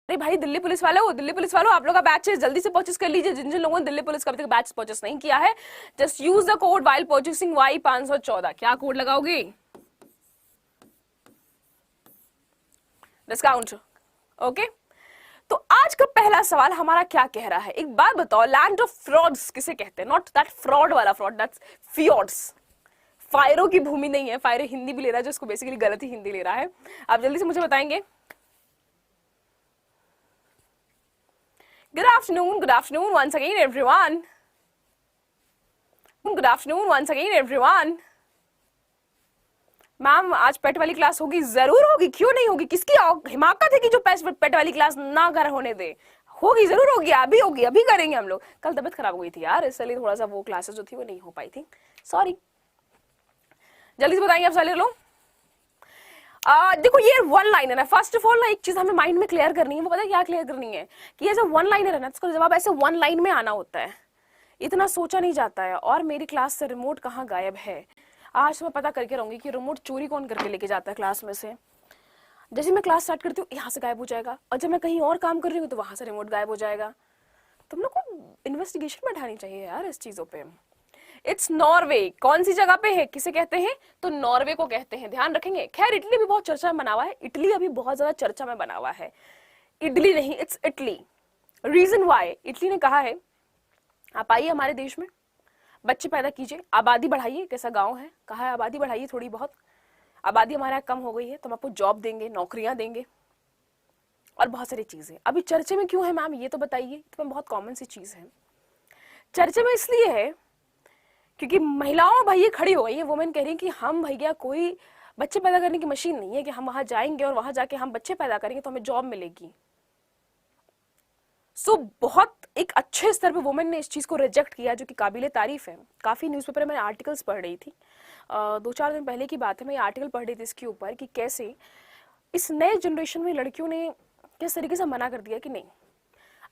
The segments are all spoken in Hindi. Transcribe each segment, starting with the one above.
अरे भाई दिल्ली पुलिस वालों आप लोग का बैच है, जल्दी से परचेस कर लीजिए। जिन जिन लोगों ने दिल्ली पुलिस का अभी तक बैच परचेस नहीं किया है, just use the code while purchasing Y 514। क्या कोड लगाओगे? डिस्काउंट। ओके, तो आज का पहला सवाल हमारा क्या कह रहा है, एक बात बताओ, लैंड ऑफ फ्रॉड्स किसे कहते हैं? नॉट दैट फ्रॉड वाला फ्रॉड, दैट्स फियोर्ड्स। फायरों की भूमि नहीं है, फायरो हिंदी भी ले रहा है जो उसको बेसिकली गलत ही हिंदी ले रहा है। आप जल्दी से मुझे बताएंगे। Good afternoon once again everyone. Good afternoon once again everyone. Ma'am आज पेट वाली क्लास होगी? जरूर होगी, क्यों नहीं होगी? किसकी हिमाकत है कि जो पेट वाली क्लास ना कर होने दे? होगी, जरूर होगी, अभी होगी, अभी करेंगे हम लोग। कल तबीयत खराब हो गई थी यार, इसलिए थोड़ा सा वो क्लासेस जो थी वो नहीं हो पाई थी, सॉरी। जल्दी से बताएंगे आप सारे लोग। देखो ये वन लाइनर है। फर्स्ट ऑफ ऑल ना एक चीज हमें माइंड में क्लियर करनी है, वो पता है क्या क्लियर करनी है? कि ये जो वन लाइनर है ना, इसका जवाब ऐसे वन लाइन में आना होता है, इतना सोचा नहीं जाता है। और मेरी क्लास से रिमोट कहाँ गायब है? आज मैं पता करके रहूंगी कि रिमोट चोरी कौन करके लेके जाता है क्लास में से। जैसे मैं क्लास स्टार्ट करती हूँ यहाँ से गायब हो जाएगा, और जब मैं कहीं और काम कर रही हूँ तो वहां से रिमोट गायब हो जाएगा। तुम लोग को इन्वेस्टिगेशन बैठानी चाहिए यार इस चीजों पे। It's Norway. कौन सी जगह पे है, किसे कहते हैं? तो नॉर्वे को कहते हैं, ध्यान रखेंगे। खैर इटली भी बहुत चर्चा में बना हुआ है, इटली अभी बहुत ज्यादा चर्चा में बना हुआ है। इटली नहीं, it's Italy. Reason why, Italy ने कहा है आप आइए हमारे देश में, बच्चे पैदा कीजिए, आबादी बढ़ाइए। कैसा गांव है, कहा है आबादी बढ़ाइए, थोड़ी बहुत आबादी हमारे यहाँ कम हो गई है तो हम आपको जॉब देंगे, नौकरियां देंगे और बहुत सारी चीजें। अभी चर्चे में क्यों है मैम, ये तो बताइए। तो बहुत कॉमन सी चीज है, चर्चे में इसलिए है क्योंकि महिलाओं भैया खड़ी हो गई है, वुमेन कह रही है कि हम भैया कोई बच्चे पैदा करने की मशीन नहीं है कि हम वहां जाएंगे और वहां जाके हम बच्चे पैदा करेंगे तो हमें जॉब मिलेगी। सो बहुत एक अच्छे स्तर पे वुमेन ने इस चीज को रिजेक्ट किया, जो कि काबिले तारीफ है। काफी न्यूज़पेपर में आर्टिकल्स पढ़ रही थी, 2-4 दिन पहले की बात है, मैं आर्टिकल पढ़ रही थी इसके ऊपर कि कैसे इस नए जनरेशन में लड़कियों ने किस तरीके से मना कर दिया कि नहीं,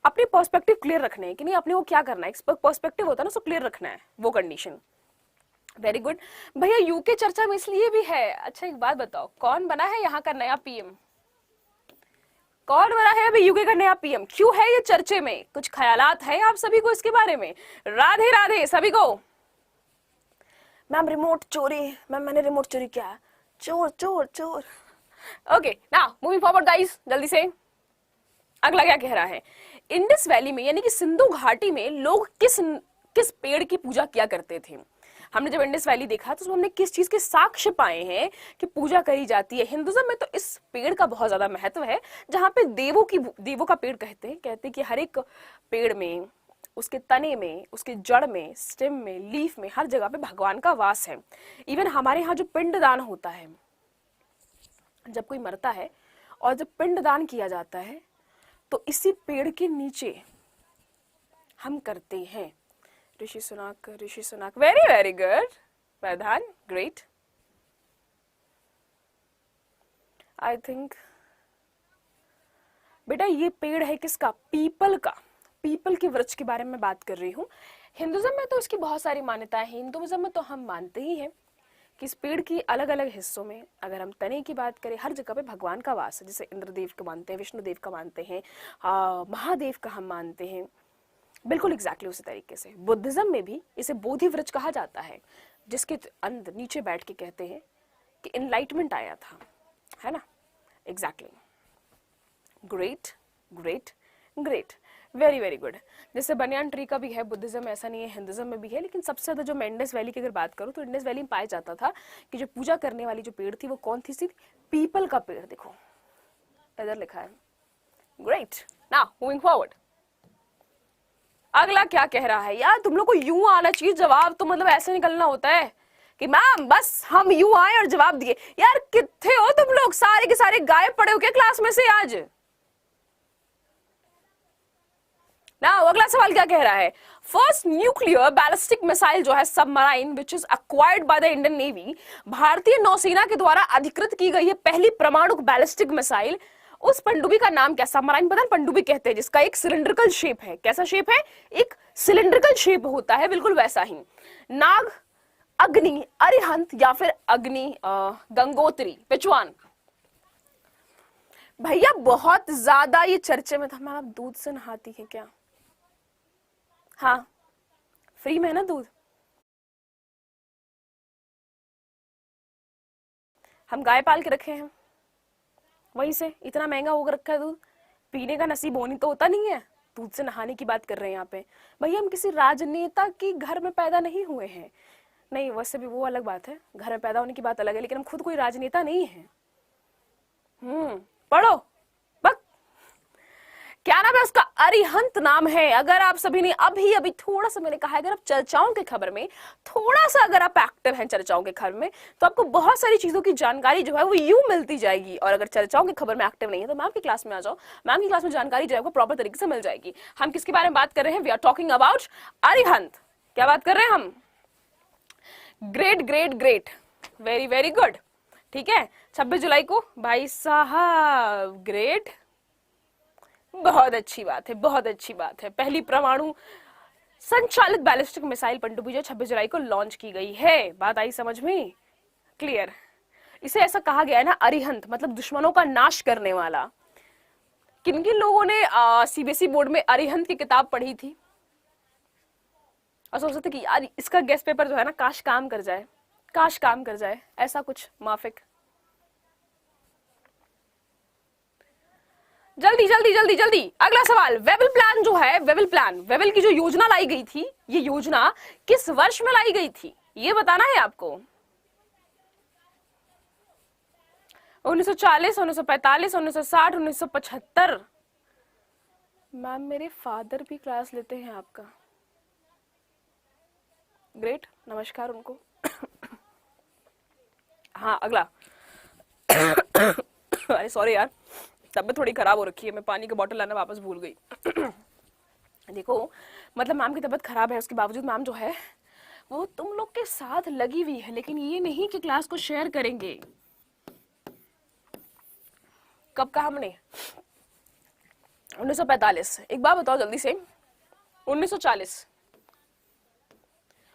अपने पर्सपेक्टिव क्लियर रखने हैं कि नहीं, अपने को क्या करना है, पर्सपेक्टिव होता है ना, सो क्लियर रखना है, वो कंडीशन। वेरी गुड भैया। यूके चर्चा में इसलिए भी है। अच्छा एक बात बताओ, कौन बना है यहाँ का नया पीएम? कौन बना है अभी यूके का नया पीएम? क्यों है ये चर्चे में? कुछ ख्यालात है आप सभी को इसके बारे में? राधे राधे सभी को। मैम रिमोट चोरी, मैम मैंने रिमोट चोरी किया, चोर चोर चोर। Okay now moving forward guys, जल्दी से अगला क्या कह रहा है। इंडस वैली में यानी कि सिंधु घाटी में लोग किस किस पेड़ की पूजा किया करते थे? हमने जब इंडस वैली देखा तो उसमें हमने किस चीज के साक्ष्य पाए हैं कि पूजा करी जाती है? हिंदुइज्म में तो इस पेड़ का बहुत ज्यादा महत्व है, जहां पे देवों का पेड़ कहते हैं कि हर एक पेड़ में, उसके तने में, उसके जड़ में, स्टेम में, लीफ में, हर जगह पे भगवान का वास है। इवन हमारे यहाँ जो पिंडदान होता है, जब कोई मरता है और जब पिंडदान किया जाता है तो इसी पेड़ के नीचे हम करते हैं। Rishi Sunak, very very good प्रधान, ग्रेट। आई थिंक बेटा ये पेड़ है किसका? पीपल का। पीपल के वृक्ष के बारे में बात कर रही हूँ। हिंदुइज्म में तो इसकी बहुत सारी मान्यताएं हैं। हिंदुइज्म में तो हम मानते ही हैं कि इस पेड़ की अलग अलग हिस्सों में, अगर हम तने की बात करें, हर जगह पे भगवान का वास है। जैसे इंद्रदेव को मानते हैं, विष्णुदेव का मानते हैं, महादेव का हम मानते हैं, बिल्कुल एग्जैक्टली उसी तरीके से बुद्धिज्म में भी इसे बोधि वृक्ष कहा जाता है, जिसके अंदर नीचे बैठ के कहते हैं कि इनलाइटमेंट आया था, है ना? Exactly. Great great great, very very good. जैसे बनियान ट्री का भी है बुद्धिज्म में, ऐसा नहीं है हिंदुइज्म में भी है, लेकिन सबसे ज्यादा जो मैं इंडस वैली की अगर बात करूं तो इंडस वैली में पाया जाता था कि जो पूजा करने वाली जो पेड़ थी वो कौन थी? सिर्फ पीपल का पेड़। देखो इधर लिखा है। Great, now moving forward. अगला क्या कह रहा है यार? तुम लोग को यूं आना चाहिए जवाब, तो मतलब ऐसे निकलना होता है कि मैम बस हम यूं आए और जवाब दिए। यार कितने हो तुम लोग? सारे के सारे गायब पड़े हो क्या क्लास में से आज? ना अगला सवाल क्या कह रहा है? फर्स्ट न्यूक्लियर बैलिस्टिक मिसाइल जो है submarine which is acquired by the Indian navy, भारतीय नौसेना के द्वारा अधिकृत की गई है पहली परमाणु बैलिस्टिक मिसाइल। उस पनडुब्बी का नाम क्या? सबमराइन पता है पनडुब्बी कहते हैं, जिसका एक सिलिंड्रिकल शेप है। कैसा शेप है? एक सिलिंड्रिकल शेप होता है, बिल्कुल वैसा ही। नाग, अग्नि, अरिहंत या फिर अग्नि गंगोत्री, विच वन? भैया बहुत ज्यादा ये चर्चे में था। मैम आप दूध से नहाती है क्या? हाँ, फ्री में है ना दूध। हम गाय पाल के रखे हैं, वहीं से इतना महंगा होकर रखा है दूध, पीने का नसीब होनी तो होता नहीं है। दूध से नहाने की बात कर रहे हैं यहाँ पे। भैया हम किसी राजनेता की घर में पैदा नहीं हुए हैं। नहीं, वैसे भी वो अलग बात है, घर में पैदा होने की बात अलग है, लेकिन हम खुद कोई राजनेता नहीं है। पढ़ो। बक क्या नाम है उसका? अरिहंत नाम है। अगर आप सभी ने अभी अभी थोड़ा सा, मैंने कहा अगर आप चर्चाओं के खबर में थोड़ा सा अगर आप एक्टिव हैं चर्चाओं के खबर में, तो आपको बहुत सारी चीजों की जानकारी जो है वो यूं मिलती जाएगी। और अगर चर्चाओं की खबर में एक्टिव नहीं है तो मैम की क्लास में आ जाओ, मैम की क्लास में जानकारी जो है वो प्रॉपर तरीके से मिल जाएगी। हम किसके बारे में बात कर रहे हैं? We are talking about Arihant. क्या बात कर रहे हैं हम? Great great great, very very good. ठीक है, 26 जुलाई को भाई साहब, ग्रेट, बहुत अच्छी बात है, बहुत अच्छी बात है। पहली परमाणु संचालित बैलिस्टिक मिसाइल पनडुब्बी जो 26 जुलाई को लॉन्च की गई है। बात आई समझ में? क्लियर। इसे ऐसा कहा गया है ना, अरिहंत मतलब दुश्मनों का नाश करने वाला। किन किन लोगों ने सीबीएसई बोर्ड में अरिहंत की किताब पढ़ी थी और सोच सकते कि यार इसका गेस्ट पेपर जो है ना काश काम कर जाए, काश काम कर जाए, ऐसा कुछ माफिक? जल्दी जल्दी जल्दी जल्दी अगला सवाल। वेबल प्लान जो है, वेबल प्लान, वेबल की जो योजना लाई गई थी, ये योजना किस वर्ष में लाई गई थी ये बताना है आपको। 1940, 1945, 1960, 1975। मैम मेरे फादर भी क्लास लेते हैं आपका। ग्रेट, नमस्कार उनको। हाँ अगला। अरे सॉरी यार, तबीयत थोड़ी खराब हो रखी है, मैं पानी की बोतल लाना वापस भूल गई। देखो मतलब मैम की तबीयत खराब है, उसके बावजूद मैम जो है वो तुम लोग के साथ लगी हुई है, लेकिन ये नहीं कि क्लास को शेयर करेंगे। कब कहा हमने? 1945। एक बात बताओ जल्दी से, 1940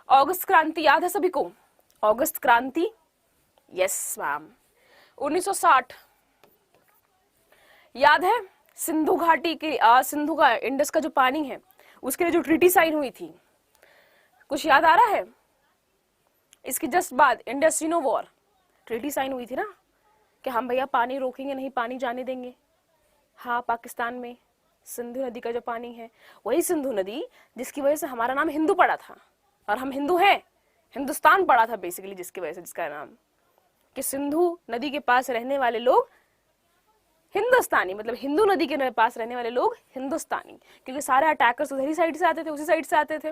अगस्त क्रांति याद है सभी को? अगस्त क्रांति, यस मैम। 1960 याद है? सिंधु घाटी के सिंधु का, इंडस का जो पानी है उसके लिए जो ट्रीटी साइन हुई थी, कुछ याद आ रहा है? इसके जस्ट बाद इंडस वॉर ट्रीटी साइन हुई थी ना, कि हम भैया पानी रोकेंगे नहीं, पानी जाने देंगे। हाँ, पाकिस्तान में सिंधु नदी का जो पानी है, वही सिंधु नदी जिसकी वजह से हमारा नाम हिंदू पड़ा था, और हम हिंदू हैं, हिंदुस्तान पड़ा था बेसिकली, जिसकी वजह से, जिसका नाम कि सिंधु नदी के पास रहने वाले लोग हिंदुस्तानी, मतलब हिंदू नदी के पास रहने वाले लोग हिंदुस्तानी, क्योंकि सारे अटैकर्स उधर ही साइड से आते थे, उसी साइड से आते थे।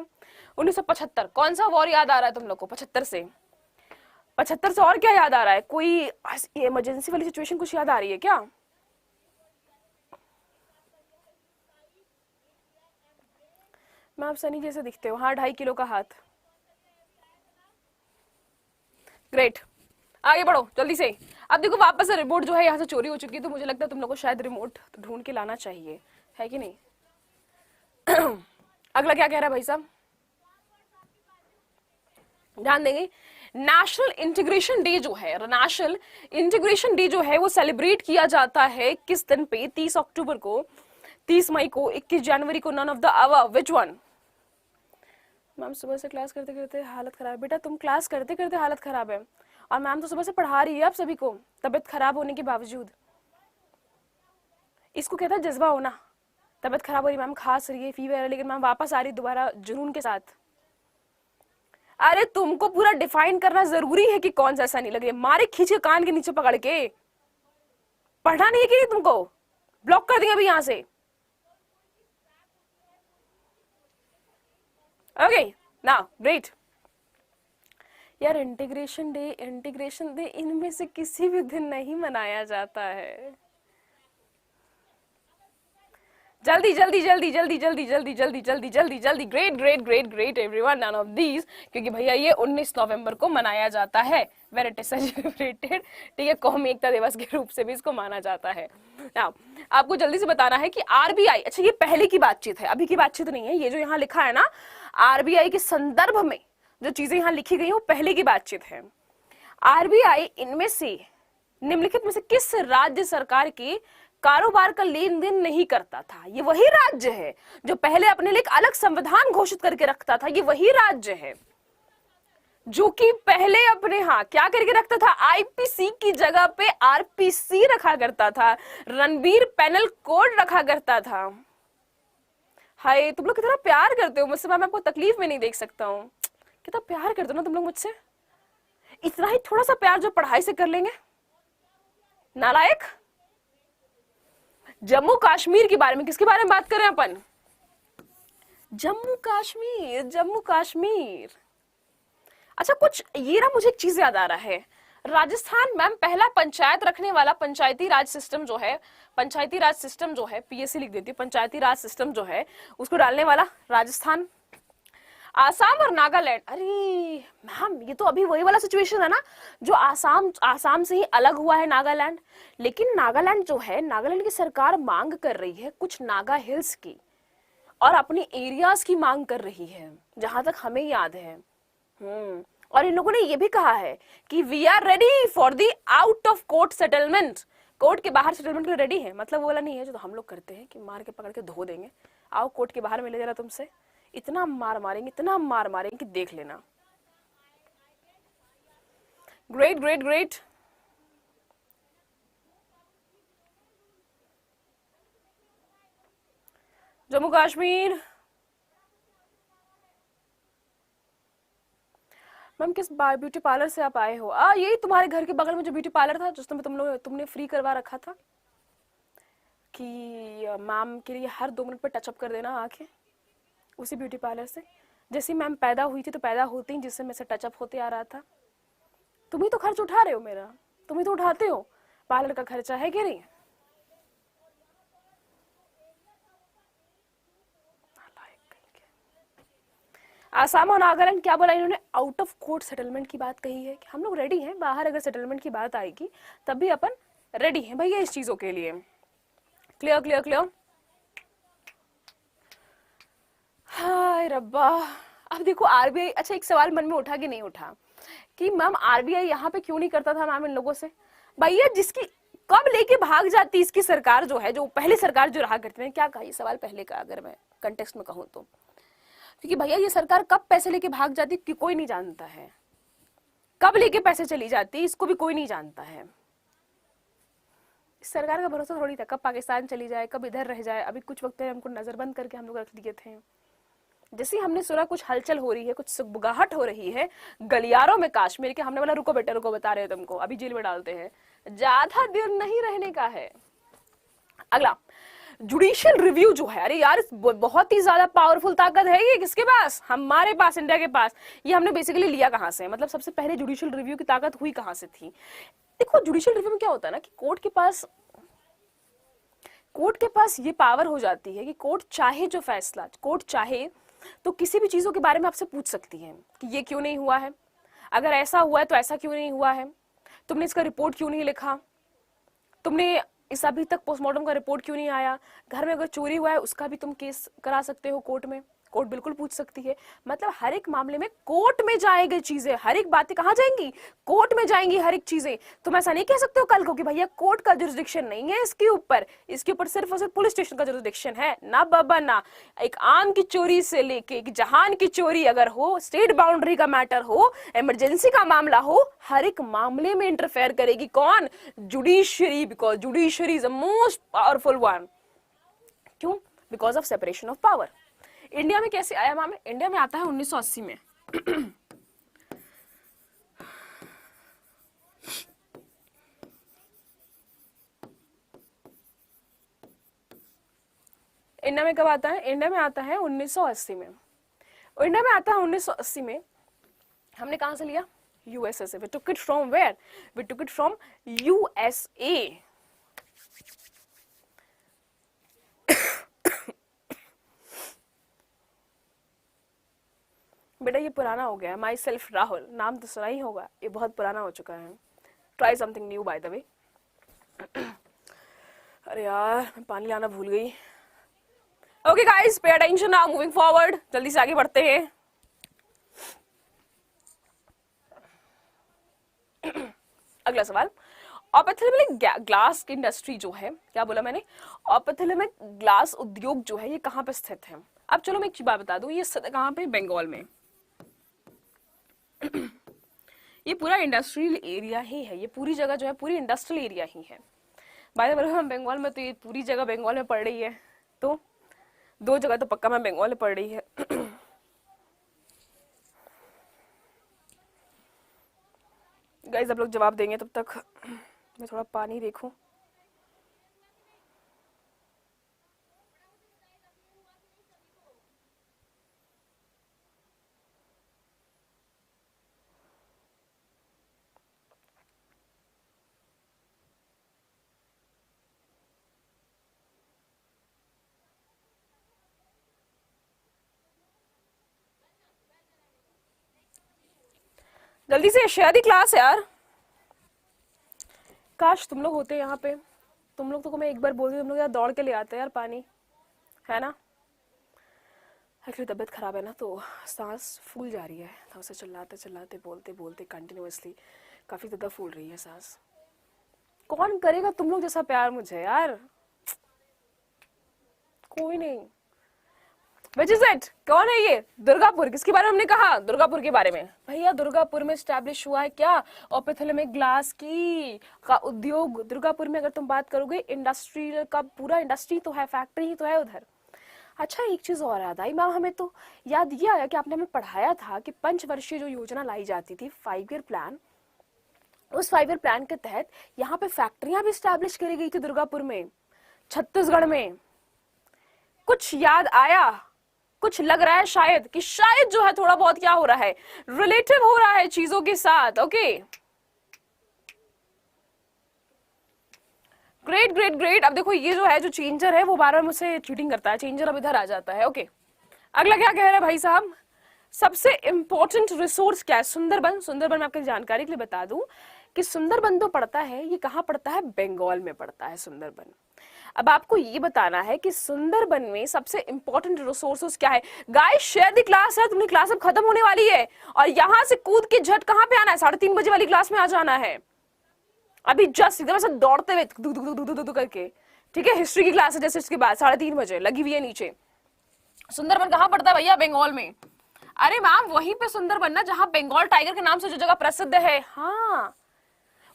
1975 कौन सा वॉर याद आ रहा है तुम लोग को? 75 से और क्या याद आ रहा है? कोई इमरजेंसी वाली सिचुएशन कुछ याद आ रही है क्या? मैं आप सनी जैसे दिखते हो। हाँ, 2.5 किलो का हाथ। ग्रेट, आगे बढ़ो जल्दी से। अब देखो वापस से रिमोट जो है यहाँ से चोरी हो चुकी है, तो मुझे लगता है तुम लोग को शायद रिमोट ढूंढ के लाना चाहिए, है कि नहीं? अगला क्या कह रहा है भाई साहब? ध्यान देंगे, नेशनल इंटीग्रेशन डे जो है, नेशनल इंटीग्रेशन डे जो है वो सेलिब्रेट किया जाता है किस दिन पे? 30 अक्टूबर को, 30 मई को, 21 जनवरी को, none of the above, which one? Ma'am सुबह से क्लास करते करते हालत खराब है। बेटा तुम क्लास करते करते हालत खराब है, और मैम तो सुबह से पढ़ा रही है आप सभी को तबीयत खराब होने के बावजूद। इसको कहता है जज्बा होना। तबीयत खराब हो रही, मैम खांस रही है, फीवर है, लेकिन मैम वापस आ रही दोबारा जुनून के साथ। अरे तुमको पूरा डिफाइन करना जरूरी है कि कौन सा ऐसा नहीं लगे, मारे खींच के कान के नीचे पकड़ के। पढ़ना नहीं है कि नहीं तुमको? ब्लॉक कर देंगे अभी यहां से। Okay now great. यार इंटीग्रेशन डे इनमें से किसी भी दिन नहीं मनाया जाता है। जल्दी जल्दी जल्दी जल्दी जल्दी जल्दी जल्दी जल्दी जल्दी जल्दी, great great great great everyone, none of these, क्योंकि भैया ये 19 नवंबर को मनाया जाता है, वेर इट इज सेलिब्रेटेड। ठीक है, कौमी एकता दिवस के रूप से भी इसको माना जाता है। नाउ आपको जल्दी से बताना है कि आरबीआई, अच्छा ये पहले की बातचीत है, अभी की बातचीत नहीं है। ये जो यहाँ लिखा है ना आरबीआई के संदर्भ में जो चीजें यहाँ लिखी गई वो पहले की बातचीत है। आरबीआई इनमें से निम्नलिखित में से किस राज्य सरकार के कारोबार का लेन देन नहीं करता था। ये वही राज्य है जो पहले अपने लिए एक अलग संविधान घोषित करके रखता था। ये वही राज्य है जो कि पहले अपने क्या करके रखता था, आईपीसी की जगह पे आरपीसी रखा करता था, रणबीर पैनल कोड रखा करता था। हाय, तुम लोग कितना प्यार करते हो मुझसे, मैं आपको तकलीफ में नहीं देख सकता हूँ। कितना प्यार करते हो ना तुम लोग मुझसे, इतना ही थोड़ा सा प्यार जो पढ़ाई से कर लेंगे, नालायक। जम्मू कश्मीर के बारे में, किसके बारे में बात करें अपन? जम्मू कश्मीर, जम्मू कश्मीर। अच्छा, कुछ ये ना, मुझे एक चीज याद आ रहा है। राजस्थान मैम पहला पंचायत रखने वाला पंचायती राज सिस्टम जो है, पंचायती राज सिस्टम जो है, पीएससी लिख देती है, पंचायती राज सिस्टम जो है उसको डालने वाला राजस्थान। आसाम और नागालैंड, अरे मैम ये तो अभी वही वाला सिचुएशन है ना, जो आसाम से ही अलग हुआ है नागालैंड। लेकिन नागालैंड जो है, नागालैंड की सरकार मांग कर रही है कुछ नागा हिल्स की और अपनी एरियाज की मांग कर रही है, जहां तक हमें याद है। और इन लोगों ने ये भी कहा है कि we are ready for the out of court settlement. Court के बाहर सेटलमेंट के लिए रेडी है, मतलब वो वाला नहीं है जो तो हम लोग करते हैं कि मार के पकड़ के धो देंगे, आओ कोर्ट के बाहर मिले जरा तुमसे, इतना मार मारेंगे, इतना मार मारेंगे कि देख लेना। Great great great. Jammu Kashmir ma'am किस ब्यूटी पार्लर से आप आए हो? यही तुम्हारे घर के बगल में जो ब्यूटी पार्लर था जिसमें तुमने फ्री करवा रखा था कि मैम के लिए हर 2 मिनट पर टचअप कर देना आके, उसी ब्यूटी पार्लर से। जैसे मैम पैदा हुई थी तो पैदा होते ही जिससे मेरे से टचअप होते आ रहा था। तुम ही तो खर्च उठा रहे हो मेरा, तुम ही तो उठाते हो, पार्लर का खर्चा है कि नहीं? आसाम और नागालैंड क्या बोला इन्होंने? आउट ऑफ कोर्ट सेटलमेंट की बात कही है कि हम लोग रेडी हैं, बाहर अगर सेटलमेंट की बात आएगी तब भी अपन रेडी हैं भैया इस चीजों के लिए। Clear clear clear. हाय रब्बा। अब देखो आरबीआई, अच्छा एक सवाल मन में उठा कि नहीं उठा कि मैम आरबीआई यहाँ पे क्यों नहीं करता था मैम इन लोगों से? भैया जिसकी कब लेके भाग जाती इसकी सरकार जो है, जो पहली सरकार जो रहा करती है, क्या कहा ये सवाल पहले का अगर मैं कंटेक्स्ट में कहूँ तो, क्योंकि भैया ये सरकार कब पैसे लेके भाग जाती कि कोई नहीं जानता है, कब लेके पैसे चली जाती इसको भी कोई नहीं जानता है। इस सरकार का भरोसा थोड़ी था कब पाकिस्तान चली जाए, कब इधर रह जाए। अभी कुछ वक्त हमको नजरबंद करके हम लोग रख दिए थे। जैसे हमने सुना कुछ हलचल हो रही है, कुछ सुगबुगाहट हो रही है गलियारों में कश्मीर के, हमने बोला रुको बेटा रुको, बता रहे हैं तुमको, अभी जेल में डालते हैं, ज्यादा देर नहीं रहने का है। अगला जुडिशियल रिव्यू जो है, अरे यार बहुत ही ज्यादा पावरफुल ताकत है ये, किसके पास? हमारे पास, इंडिया के पास। ये हमने बेसिकली लिया कहां से, मतलब सबसे पहले जुडिशियल रिव्यू की ताकत हुई कहां से थी? देखो जुडिशियल रिव्यू में क्या होता है ना कि कोर्ट के पास ये पावर हो जाती है कि कोर्ट चाहे जो फैसला, कोर्ट चाहे तो किसी भी चीजों के बारे में आपसे पूछ सकती है कि ये क्यों नहीं हुआ है, अगर ऐसा हुआ है तो ऐसा क्यों नहीं हुआ है, तुमने इसका रिपोर्ट क्यों नहीं लिखा, तुमने इस अभी तक पोस्टमार्टम का रिपोर्ट क्यों नहीं आया, घर में अगर चोरी हुआ है उसका भी तुम केस करा सकते हो कोर्ट में, कोर्ट बिल्कुल पूछ सकती है। मतलब हर एक मामले में कोर्ट में जाएगी चीजें, हर एक बातें कहाँ जाएंगी? कोर्ट में जाएंगी हर एक चीजें। तुम ऐसा नहीं कह सकते हो कल को कि भैया कोर्ट का जुरिस्डिक्शन नहीं है इसके ऊपर, इसके ऊपर सिर्फ और सिर्फ पुलिस स्टेशन का जुरिस्डिक्शन है। ना बाबा ना, एक आम की चोरी से लेके जहान की चोरी अगर हो, स्टेट बाउंड्री का मैटर हो, इमरजेंसी का मामला हो, हर एक मामले में इंटरफेयर करेगी कौन? Judiciary, because judiciary is the most powerful one. क्यों? Because of separation of power. India में कैसे आया मैम? इंडिया में आता है 1980 में। इंडिया में कब आता है? इंडिया में आता है 1980 में। इंडिया में आता है 1980 में। हमने कहां से लिया? यूएसए से। We took it from where? We took it from USA. बेटा ये पुराना हो गया है। माई सेल्फ राहुल, नाम तो सुना ही होगा, ये बहुत पुराना हो चुका है। Try something new by the way. अरे यार मैं पानी लाना भूल गई। Okay guys, pay attention now, moving forward, जल्दी से आगे बढ़ते हैं। अगला सवाल, ऑपिथेलमिक ग्लास इंडस्ट्री जो है, क्या बोला मैंने, ऑपिथेलमिक ग्लास उद्योग जो है ये कहाँ पे स्थित है? अब चलो मैं एक बात बता दूं, ये स्थित है कहाँ पे? बंगाल में। ये पूरा इंडस्ट्रियल एरिया ही है, ये पूरी जगह जो है पूरी इंडस्ट्रियल एरिया ही है। बाय द वे हम बंगाल में, तो ये पूरी जगह बंगाल में पड़ रही है, तो 2 जगह तो पक्का मैं बंगाल में पड़ रही है। गाइस आप लोग जवाब देंगे तब तक मैं थोड़ा पानी देखूं। जल्दी से शेयर दी क्लास यार, काश तुम लोग होते यहाँ पे, तुम लोग तो मैं एक बार बोलती तुम लोग यार दौड़ के ले आते यार पानी, है ना। एक्चुअली तबीयत खराब है ना, तो सांस फूल जा रही है, तो उसे चिल्लाते चिल्लाते बोलते बोलते कंटिन्यूअसली काफी ज्यादा फूल रही है सांस। कौन करेगा तुम लोग जैसा प्यार मुझे यार, कोई नहीं। Which is it? कौन है ये? दुर्गापुर, किसके बारे में हमने कहा? दुर्गापुर के बारे में। भैया दुर्गापुर में स्टैब्लिश हुआ है क्या? ऑपिथेलमिक ग्लास की का उद्योग। दुर्गापुर में अगर तुम बात करोगे इंडस्ट्रियल का, पूरा इंडस्ट्री तो है, फैक्ट्री ही तो है उधर। अच्छा एक चीज और याद आई मैम, हमें तो याद ये आया कि आपने हमें पढ़ाया था कि 5 वर्षीय जो योजना लाई जाती थी, 5 ईयर प्लान, उस 5 ईयर प्लान के तहत यहाँ पे फैक्ट्रियां भी स्टैब्लिश करी गई थी दुर्गापुर में, छत्तीसगढ़ में। कुछ याद आया? कुछ लग रहा है शायद कि शायद जो है थोड़ा बहुत क्या हो रहा है, रिलेटिव हो रहा है चीजों के साथ। Okay great great great. अब देखो ये जो है, जो चेंजर है वो बार बार मुझसे चीटिंग करता है, चेंजर अब इधर आ जाता है। ओके अगला क्या कह रहे हैं भाई साहब? सबसे इंपॉर्टेंट रिसोर्स क्या है? सुंदरबन। सुंदरबन मैं आपकी जानकारी के लिए बता दूं कि सुंदरबन तो पड़ता है, ये कहाँ पड़ता है? बंगाल में पड़ता है सुंदरबन। अब आपको ये बताना है कि सुंदरबन में सबसे इंपॉर्टेंट रिसोर्सेस क्या है। गाइस शेयर दी क्लास है, तुमने क्लास अब खत्म होने वाली है और यहां से कूद के झट कहां पे आना है? 3:30 बजे वाली क्लास में आ जाना है। अभी जस्ट एकदम ऐसा दौड़ते हुए दू करके, ठीक है। हिस्ट्री की क्लास है जैसे, इसके बाद 3:30 बजे लगी हुई है नीचे। सुंदरबन कहाँ पड़ता है भैया? बंगाल में। अरे मैम वहीं पे सुंदरबन ना, जहाँ बंगाल टाइगर के नाम से जो जगह प्रसिद्ध है। हाँ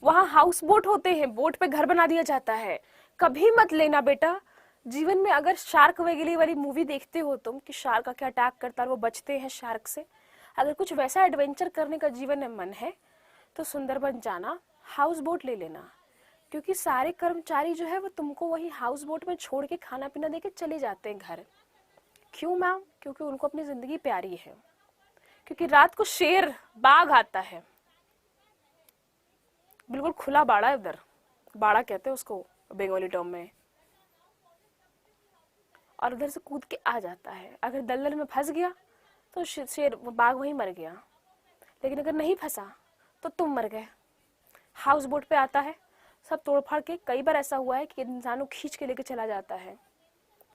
वहां हाउस बोट होते हैं, बोट पे घर बना दिया जाता है। कभी मत लेना बेटा जीवन में, अगर शार्क वगैरह वाली मूवी देखते हो तुम कि शार्क आके अटैक करता है, वो बचते हैं शार्क से, अगर कुछ वैसा एडवेंचर करने का जीवन में मन है तो सुंदरबन जाना, हाउस बोट ले लेना, क्योंकि सारे कर्मचारी जो है वो तुमको वही हाउस बोट में छोड़ के खाना पीना देके चले जाते हैं घर। क्यों मैम? क्योंकि उनको अपनी जिंदगी प्यारी है, क्योंकि रात को शेर बाघ आता है, बिल्कुल खुला बाड़ा है उधर, बाड़ा कहते हैं उसको बंगाली टर्म में, और उधर से कूद के आ जाता है। अगर दलदल में फंस गया तो शेर बाघ वहीं मर गया, लेकिन अगर नहीं फंसा तो तुम मर गए। हाउस बोट पे आता है, सब तोड़ फाड़ के, कई बार ऐसा हुआ है कि इंसानों खींच के लेके चला जाता है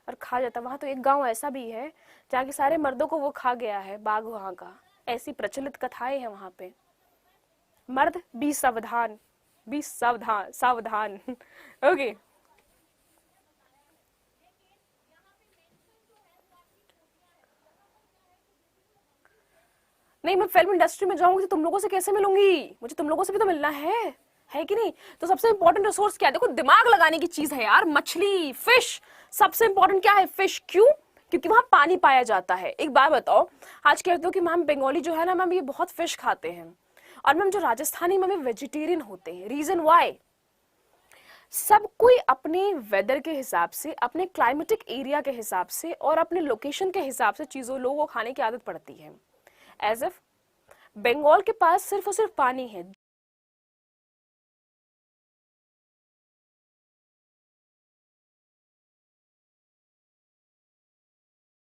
और खा जाता। वहां तो एक गांव ऐसा भी है जहाँ के सारे मर्दों को वो खा गया है बाघ वहां का, ऐसी प्रचलित कथाएं हैं वहां पे। मर्द बी सावधान, बी सावधान सावधान। ओके नहीं, मैं फिल्म इंडस्ट्री में जाऊंगी तो तुम लोगों से कैसे मिलूंगी? मुझे तुम लोगों से भी तो मिलना है कि नहीं? तो सबसे इंपॉर्टेंट रिसोर्स क्या है? देखो दिमाग लगाने की चीज है यार, मछली, फिश। सबसे इंपॉर्टेंट क्या है? फिश। क्यों? क्योंकि वहां पानी पाया जाता है। एक बात बताओ, आज कहते हो कि मैम बंगाली जो है ना मैम ये बहुत फिश खाते हैं, और मैम जो राजस्थानी मैम वेजिटेरियन होते हैं। Reason why? सब कोई अपने वेदर के हिसाब से, अपने क्लाइमेटिक एरिया के हिसाब से और अपने लोकेशन के हिसाब से चीजों लोगों को खाने की आदत पड़ती है। एज इफ बंगाल के पास सिर्फ और सिर्फ पानी है,